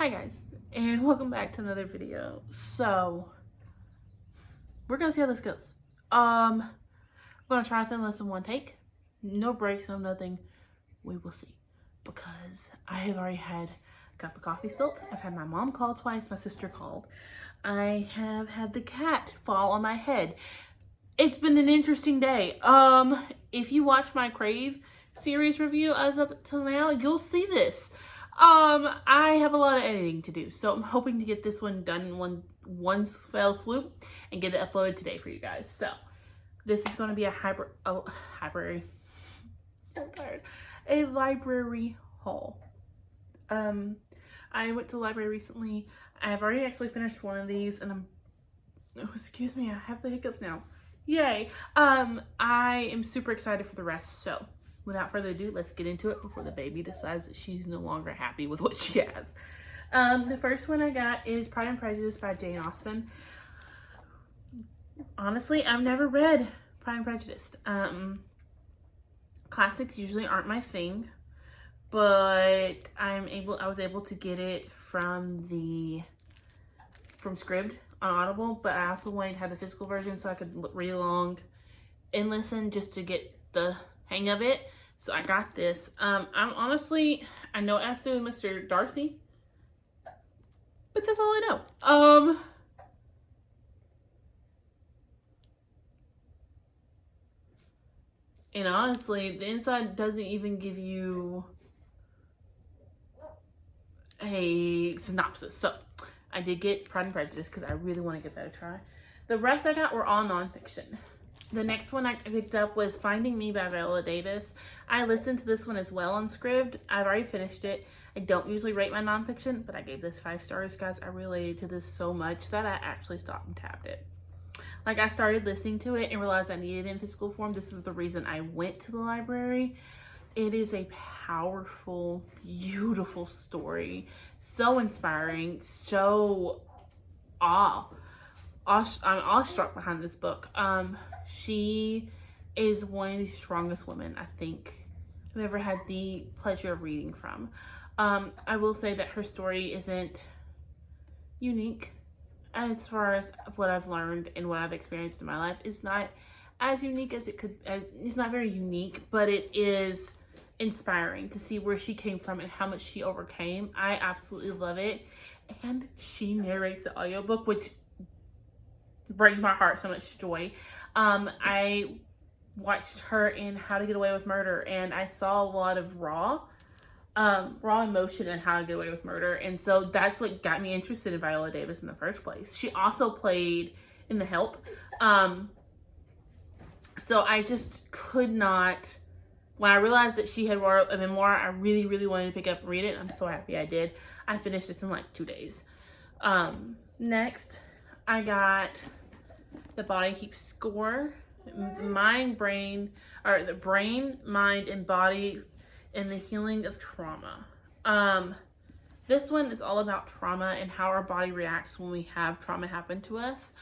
Hi guys, and welcome back to another video. So, we're gonna see how this goes. I'm gonna try this in one take. No breaks, no nothing. We will see. Because I have already had a cup of coffee spilt. I've had my mom call twice, my sister called. I have had the cat fall on my head. It's been an interesting day. If you watch my Crave series review as up till now, you'll see this. I have a lot of editing to do, so I'm hoping to get this one done in one fell swoop and get it uploaded today for you guys. So this is going to be a library. So tired. A library haul. I went to the library recently. I've already actually finished one of these, and excuse me, I have the hiccups now. Yay. I am super excited for the rest, so without further ado, let's get into it before the baby decides that she's no longer happy with what she has. The first one I got is Pride and Prejudice by Jane Austen. Honestly, I've never read Pride and Prejudice. Classics usually aren't my thing, but I was able to get it from Scribd on Audible, but I also wanted to have the physical version so I could read along and listen just to get the hang of it. So I got this. I know after Mr. Darcy, but that's all I know. And honestly, the inside doesn't even give you a synopsis. So I did get Pride and Prejudice because I really want to give that a try. The rest I got were all nonfiction. The next one I picked up was Finding Me by Viola Davis. I listened to this one as well on Scribd. I've already finished it. I don't usually rate my nonfiction, but I gave this 5 stars, guys. I related to this so much that I actually stopped and tapped it. Like, I started listening to it and realized I needed it in physical form. This is the reason I went to the library. It is a powerful, beautiful story. So inspiring, so I'm awestruck behind this book. She is one of the strongest women I think I've ever had the pleasure of reading from. I will say that her story isn't unique as far as what I've learned and what I've experienced in my life. It's not as unique as it's not very unique, but it is inspiring to see where she came from and how much she overcame. I absolutely love it. And she narrates the audiobook, which brings my heart so much joy. I watched her in How to Get Away with Murder, and I saw a lot of raw emotion in How to Get Away with Murder, and so that's what got me interested in Viola Davis in the first place. She also played in The Help, so I just could not. When I realized that she had wrote a memoir, I really, really wanted to pick up and read it. I'm so happy I did. I finished this in like 2 days. Next, I got The Body Keeps Score. The brain, mind, and body and the healing of trauma. This one is all about trauma and how our body reacts when we have trauma happen to us.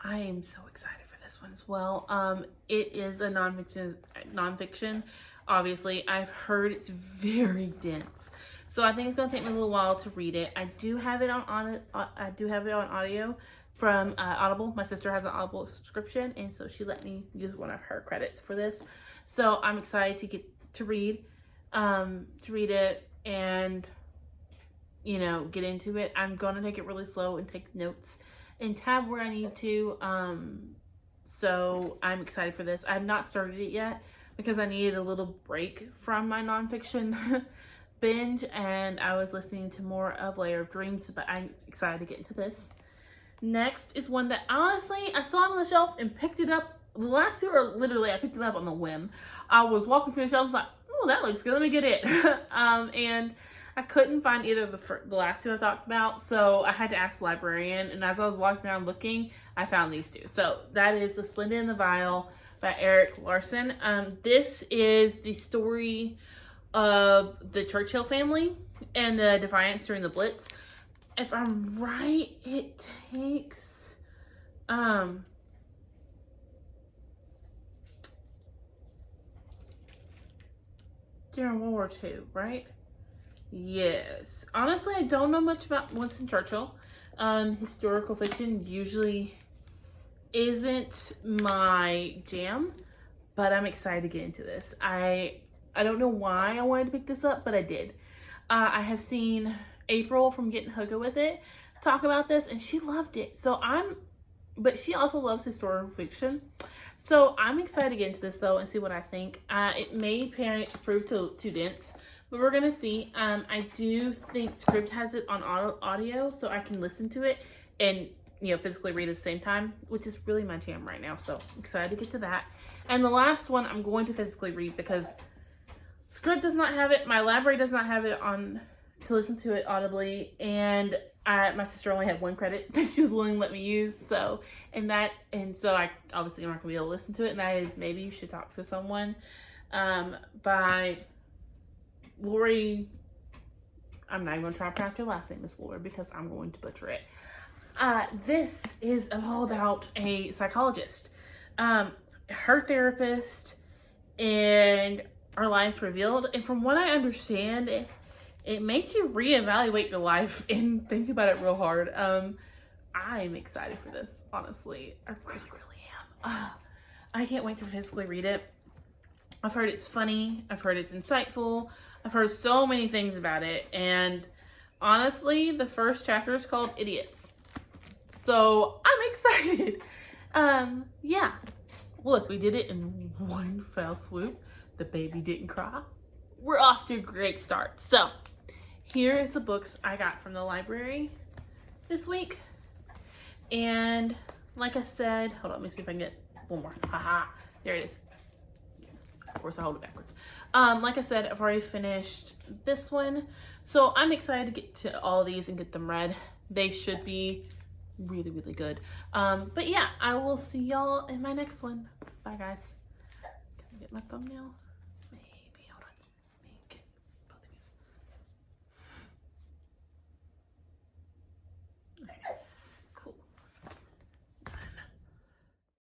I am so excited for this one as well. It is a nonfiction. Obviously, I've heard it's very dense, so I think it's gonna take me a little while to read it. I do have it on audio from Audible. My sister has an Audible subscription, and so she let me use one of her credits for this. So I'm excited to get to read it and, you know, get into it. I'm gonna take it really slow and take notes and tab where I need to. So I'm excited for this. I have not started it yet because I needed a little break from my nonfiction binge, and I was listening to more of Layer of Dreams, but I'm excited to get into this. Next is one that honestly I saw it on the shelf and picked it up. The last 2 are literally I picked it up on the whim. I was walking through the shelves like, oh, that looks good, let me get it. And I couldn't find either of the last 2 I talked about, so I had to ask the librarian, and as I was walking around looking, I found these 2. So that is The Splendid and the Vile by Erik Larson. This is the story of the Churchill family and the defiance during the Blitz. If I'm right, it takes during World War II, right? Yes. Honestly, I don't know much about Winston Churchill. Historical fiction usually isn't my jam, but I'm excited to get into this. I don't know why I wanted to pick this up, but I did. I have seen April from Getting Hooga with It talk about this, and she loved it. But she also loves historical fiction. So I'm excited to get into this though and see what I think. It may prove too dense, but we're gonna see. I do think Script has it on audio, so I can listen to it and physically read at the same time, which is really my jam right now. So I'm excited to get to that. And the last one I'm going to physically read because Script does not have it. My library does not have it on to listen to it audibly, and my sister only had 1 credit that she was willing to let me use. So I obviously am not gonna be able to listen to it. And that is Maybe You Should Talk to Someone, by Lori. I'm not even gonna try to pronounce your last name, Miss Lori, because I'm going to butcher it. This is all about a psychologist, her therapist, and our lives revealed. And from what I understand, it makes you reevaluate your life and think about it real hard. I'm excited for this, honestly. I really, really am. I can't wait to physically read it. I've heard it's funny. I've heard it's insightful. I've heard so many things about it. And honestly, the first chapter is called Idiots. So I'm excited. Yeah. Look, we did it in one fell swoop. The baby didn't cry. We're off to a great start. So here is the books I got from the library this week. And like I said, hold on, let me see if I can get one more. Haha, there it is. Of course I hold it backwards. Like I said, I've already finished this one. So I'm excited to get to all of these and get them read. They should be really, really good. But yeah, I will see y'all in my next one. Bye guys. Can I get my thumbnail? Maybe, hold on. Let me get both of these. Okay.